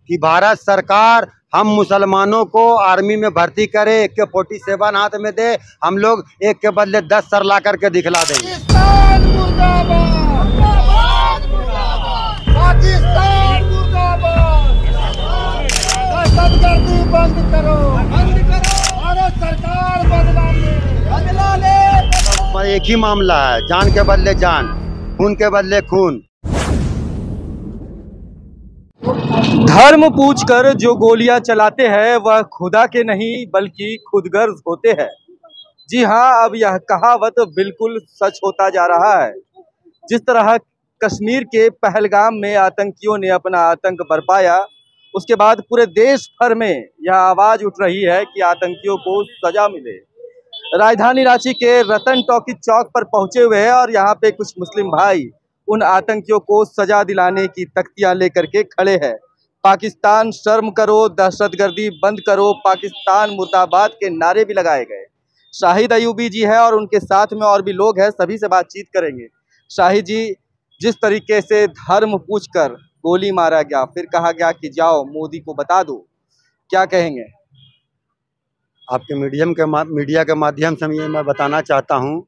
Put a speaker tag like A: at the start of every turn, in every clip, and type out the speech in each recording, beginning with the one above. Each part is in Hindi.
A: कि भारत सरकार हम मुसलमानों को आर्मी में भर्ती करे, AK-47 हाथ में दे, हम लोग एक के बदले 10 सर ला करके दिखला देंगे।
B: पाकिस्तान मुर्दाबाद, पाकिस्तान मुर्दाबाद, दहशतगर्दी बंद करो, भारत सरकार बदला ले।
A: एक ही मामला है, जान के बदले जान, खून के बदले खून।
C: धर्म पूछकर जो गोलियां चलाते हैं वह खुदा के नहीं बल्कि खुदगर्ज होते हैं। जी हाँ, अब यह कहावत बिल्कुल सच होता जा रहा है। जिस तरह कश्मीर के पहलगाम में आतंकियों ने अपना आतंक बरपाया, उसके बाद पूरे देश भर में यह आवाज़ उठ रही है कि आतंकियों को सजा मिले। राजधानी रांची के रतन टॉकी चौक पर पहुंचे हुए हैं और यहाँ पे कुछ मुस्लिम भाई उन आतंकियों को सजा दिलाने की तख्तियां लेकर के खड़े हैं। पाकिस्तान शर्म करो, दहशतगर्दी बंद करो, पाकिस्तान मुर्दाबाद के नारे भी लगाए गए। शाहिद अयूबी जी है और उनके साथ में और भी लोग हैं, सभी से बातचीत करेंगे। शाहिद जी, जिस तरीके से धर्म पूछकर गोली मारा गया, फिर कहा गया कि जाओ मोदी को बता दो, क्या कहेंगे?
A: आपके मीडिया के माध्यम से मैं बताना चाहता हूं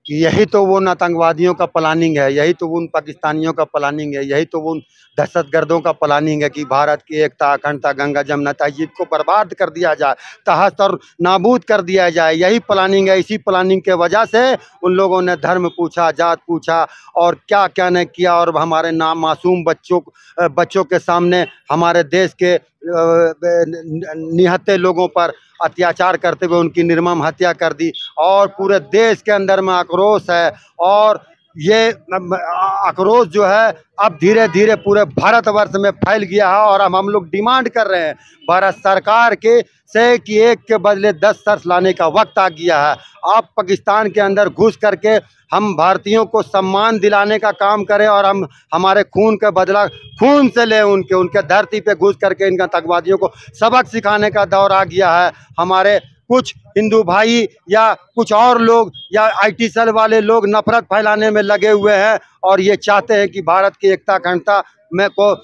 A: कि यही तो वो आतंकवादियों का प्लानिंग है, यही तो उन पाकिस्तानियों का प्लानिंग है, यही तो उन दहशतगर्दों का प्लानिंग है कि भारत की एकता, अखंडता, गंगा जमुना तहजीब को बर्बाद कर दिया जाए, तहस और नाबूद कर दिया जाए। यही प्लानिंग है। इसी प्लानिंग के वजह से उन लोगों ने धर्म पूछा, जात पूछा और क्या क्या नहीं किया, और हमारे मासूम बच्चों के सामने हमारे देश के निहत्थे लोगों पर अत्याचार करते हुए उनकी निर्मम हत्या कर दी। और पूरे देश के अंदर में आक्रोश है, और ये आक्रोश जो है अब धीरे धीरे पूरे भारतवर्ष में फैल गया है। और अब हम लोग डिमांड कर रहे हैं भारत सरकार के से कि एक के बदले 10 सर लाने का वक्त आ गया है। आप पाकिस्तान के अंदर घुस करके हम भारतीयों को सम्मान दिलाने का काम करें और हम हमारे खून का बदला खून से ले, उनके धरती पे घुस करके इन आतंकवादियों को सबक सिखाने का दौर आ गया है। हमारे कुछ हिंदू भाई या कुछ और लोग या IT सेल वाले लोग नफरत फैलाने में लगे हुए हैं और ये चाहते हैं कि भारत की एकता, अखंडता में को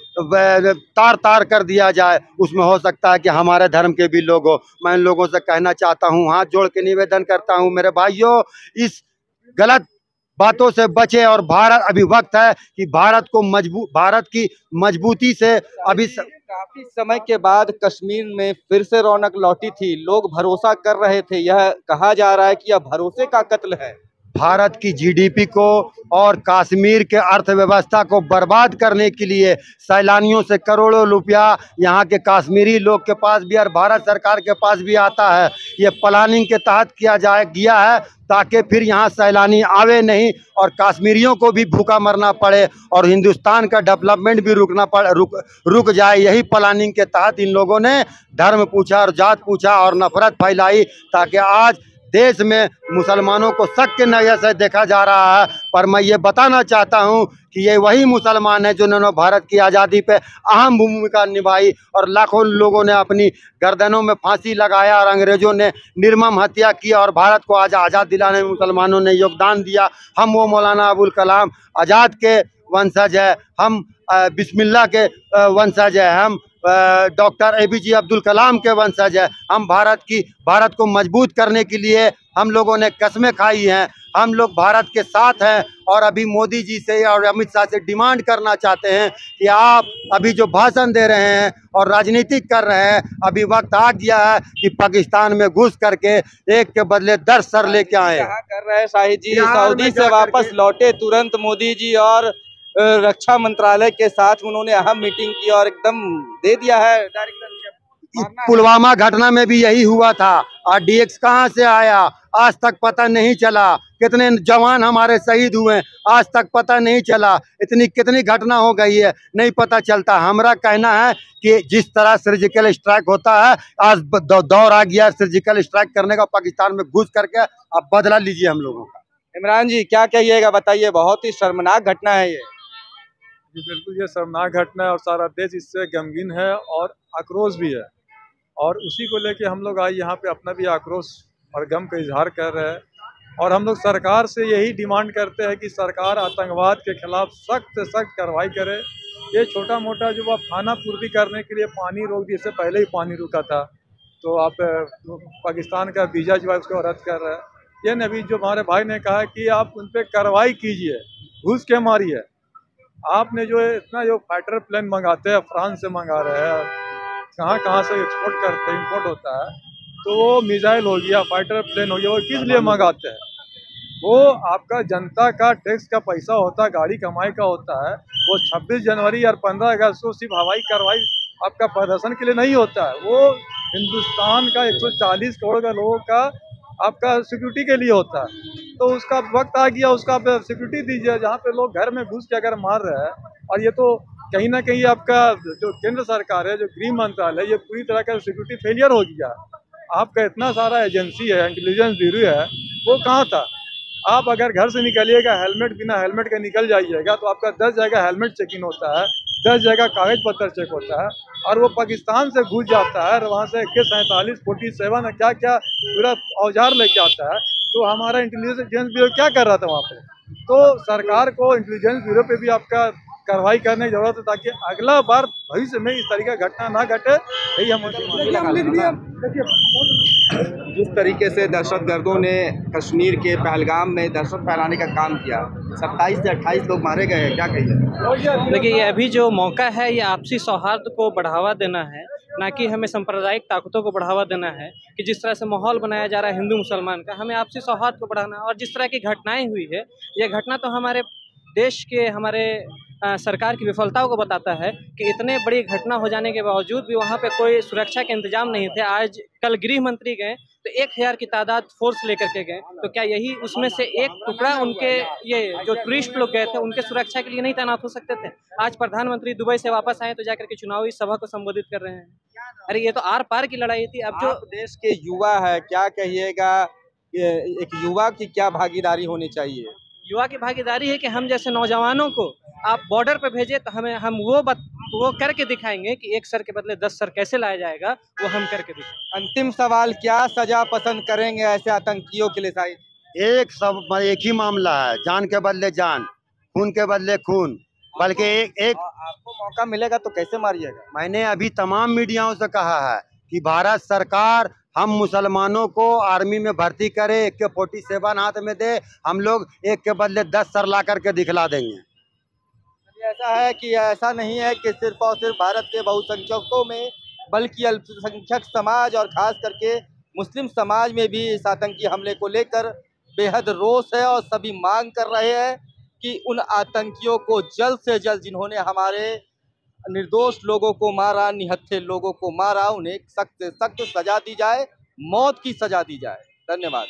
A: तार तार कर दिया जाए। उसमें हो सकता है कि हमारे धर्म के भी लोग हो। मैं इन लोगों से कहना चाहता हूँ, हाथ जोड़ के निवेदन करता हूँ, मेरे भाइयों, इस गलत बातों से बचे। और भारत अभी वक्त है कि भारत की मजबूती से अभी
C: काफी समय के बाद कश्मीर में फिर से रौनक लौटी थी। लोग भरोसा कर रहे थे। यह कहा जा रहा है कि यह भरोसे का कत्ल है।
A: भारत की GDP को और कश्मीर के अर्थव्यवस्था को बर्बाद करने के लिए सैलानियों से करोड़ों रुपया यहाँ के कश्मीरी लोग के पास भी और भारत सरकार के पास भी आता है। ये प्लानिंग के तहत गया है ताकि फिर यहाँ सैलानी आवे नहीं और कश्मीरियों को भी भूखा मरना पड़े और हिंदुस्तान का डेवलपमेंट भी रुक जाए। यही प्लानिंग के तहत इन लोगों ने धर्म पूछा और जात पूछा और नफरत फैलाई, ताकि आज देश में मुसलमानों को शक के नज़र से देखा जा रहा है। पर मैं ये बताना चाहता हूँ कि ये वही मुसलमान है जिन्होंने भारत की आज़ादी पे अहम भूमिका निभाई और लाखों लोगों ने अपनी गर्दनों में फांसी लगाया और अंग्रेज़ों ने निर्मम हत्या की और भारत को आज़ाद दिलाने में मुसलमानों ने योगदान दिया। हम वो मौलाना अबुल कलाम आज़ाद के वंशज है, हम बिस्मिल्लाह के वंशज है, हम डॉक्टर APJ अब्दुल कलाम के वंशज है। हम भारत को मजबूत करने के लिए हम लोगों ने कस्में खाई हैं। हम लोग भारत के साथ हैं और अभी मोदी जी से और अमित शाह से डिमांड करना चाहते हैं कि आप अभी जो भाषण दे रहे हैं और राजनीति कर रहे हैं, अभी वक्त आ गया है कि पाकिस्तान में घुस करके एक के बदले 10 सर लेके आए।
C: क्या कर रहे हैं शाहिद जी? सऊदी से वापस लौटे तुरंत मोदी जी और रक्षा मंत्रालय के साथ उन्होंने अहम मीटिंग की और एकदम दे दिया है डायरेक्शन।
A: पुलवामा घटना में भी यही हुआ था। RDX कहाँ से आया आज तक पता नहीं चला। कितने जवान हमारे शहीद हुए आज तक पता नहीं चला। कितनी घटना हो गई है नहीं पता चलता। हमारा कहना है कि जिस तरह सर्जिकल स्ट्राइक होता है, आज दौर आ गया सर्जिकल स्ट्राइक करने का। पाकिस्तान में घुस करके अब बदला लीजिए हम लोगों का।
C: इमरान जी क्या कहिएगा, बताइए। बहुत ही शर्मनाक घटना है ये।
D: जी बिल्कुल, ये शर्मनाक घटना है और सारा देश इससे गमगीन है और आक्रोश भी है। और उसी को लेके हम लोग आज यहाँ पे अपना भी आक्रोश और गम का इजहार कर रहे हैं। और हम लोग सरकार से यही डिमांड करते हैं कि सरकार आतंकवाद के खिलाफ सख्त से सख्त कार्रवाई करे ये छोटा मोटा जो आप खाना पूर्ति करने के लिए पानी रोक दिया, इससे पहले ही पानी रुका था, तो आप पाकिस्तान का वीज़ा जो है उसको रद्द कर रहे हैं। ये नबी जो हमारे भाई ने कहा कि आप उन पर कार्रवाई कीजिए, घुस के मारिए। आपने जो है इतना जो फाइटर प्लेन मंगाते हैं, फ्रांस से मंगा रहे हैं, कहाँ कहाँ से एक्सपोर्ट करते हैं, इम्पोर्ट होता है, तो वो मिसाइल हो गया, फाइटर प्लेन हो गया, वो किस लिए मंगाते हैं? वो आपका जनता का टैक्स का पैसा होता है, गाड़ी कमाई का होता है। वो 26 जनवरी और 15 अगस्त को सिर्फ हवाई कार्रवाई आपका प्रदर्शन के लिए नहीं होता है, वो हिंदुस्तान का 140 करोड़ का लोगों का आपका सिक्योरिटी के लिए होता है। तो उसका वक्त आ गया, उसका आप सिक्योरिटी दीजिए। जहाँ पे लोग घर में घुस के अगर मार रहे हैं, और ये तो कहीं ना कहीं आपका जो केंद्र सरकार है, जो गृह मंत्रालय, ये पूरी तरह का सिक्योरिटी फेलियर हो गया। आपका इतना सारा एजेंसी है, इंटेलिजेंस ब्यूरो है, वो कहाँ था? आप अगर घर से निकलिएगा हेलमेट, बिना हेलमेट के निकल जाइएगा, तो आपका 10 जगह हेलमेट चेकिंग होता है, 10 जगह कागज पत्र चेक होता है, और वो पाकिस्तान से घुस जाता है, और वहाँ से AK-47, 47 क्या क्या पूरा औजार लेके आता है। तो हमारा इंटेलिजेंस ब्यूरो क्या कर रहा था वहाँ पे? तो सरकार को इंटेलिजेंस ब्यूरो पे भी आपका कार्रवाई करने की जरूरत है, ताकि अगला बार भविष्य में इस तरीके का घटना ना घटे। यही हम
C: जिस तरीके से दहशतगर्दों ने कश्मीर के पहलगाम में दहशत फैलाने का काम किया, 27 से 28 लोग मारे गए हैं, क्या कहिए?
E: देखिए, ये अभी जो मौका है, ये आपसी सौहार्द को बढ़ावा देना है, ना कि हमें सांप्रदायिक ताकतों को बढ़ावा देना है। कि जिस तरह से माहौल बनाया जा रहा है हिंदू मुसलमान का, हमें आपसी सौहार्द को बढ़ाना है। और जिस तरह की घटनाएं हुई है, ये घटना तो हमारे देश के, हमारे सरकार की विफलताओं को बताता है कि इतने बड़ी घटना हो जाने के बावजूद भी वहाँ पे कोई सुरक्षा के इंतजाम नहीं थे। आज कल गृह मंत्री गए तो 1000 की तादाद फोर्स लेकर के गए, तो क्या यही उसमें से एक टुकड़ा उनके ये जो टूरिस्ट लोग गए थे उनके सुरक्षा के लिए नहीं तैनात हो सकते थे? आज प्रधानमंत्री दुबई से वापस आए तो जाकर के चुनावी सभा को संबोधित कर रहे हैं। अरे ये तो आर पार की लड़ाई थी। अब जो
C: आप देश के युवा है, क्या कहिएगा, एक युवा की क्या भागीदारी होनी चाहिए?
E: युवा की भागीदारी है कि हम जैसे नौजवानों को आप बॉर्डर पे भेजे, तो हम वो करके दिखाएंगे कि 1 सर के बदले 10 सर कैसे लाया जाएगा, वो हम करके दिखाएंगे।
C: अंतिम सवाल, क्या सजा पसंद करेंगे ऐसे आतंकियों के लिए? शायद
A: एक ही मामला है, जान के बदले जान, खून के बदले खून, बल्कि एक
C: आपको मौका मिलेगा तो कैसे मारिएगा?
A: मैंने अभी तमाम मीडियाओं से कहा है कि भारत सरकार हम मुसलमानों को आर्मी में भर्ती करे, AK-47 हाथ में दे, हम लोग एक के बदले 10 सर ला करके दिखला देंगे।
C: ऐसा है कि ऐसा नहीं है कि सिर्फ और सिर्फ भारत के बहुसंख्यकों में, बल्कि अल्पसंख्यक समाज और खास करके मुस्लिम समाज में भी इस आतंकी हमले को लेकर बेहद रोष है, और सभी मांग कर रहे हैं कि उन आतंकियों को जल्द से जल्द, जिन्होंने हमारे निर्दोष लोगों को मारा, निहत्थे लोगों को मारा, उन्हें सख्त से सख्त सजा दी जाए, मौत की सजा दी जाए। धन्यवाद।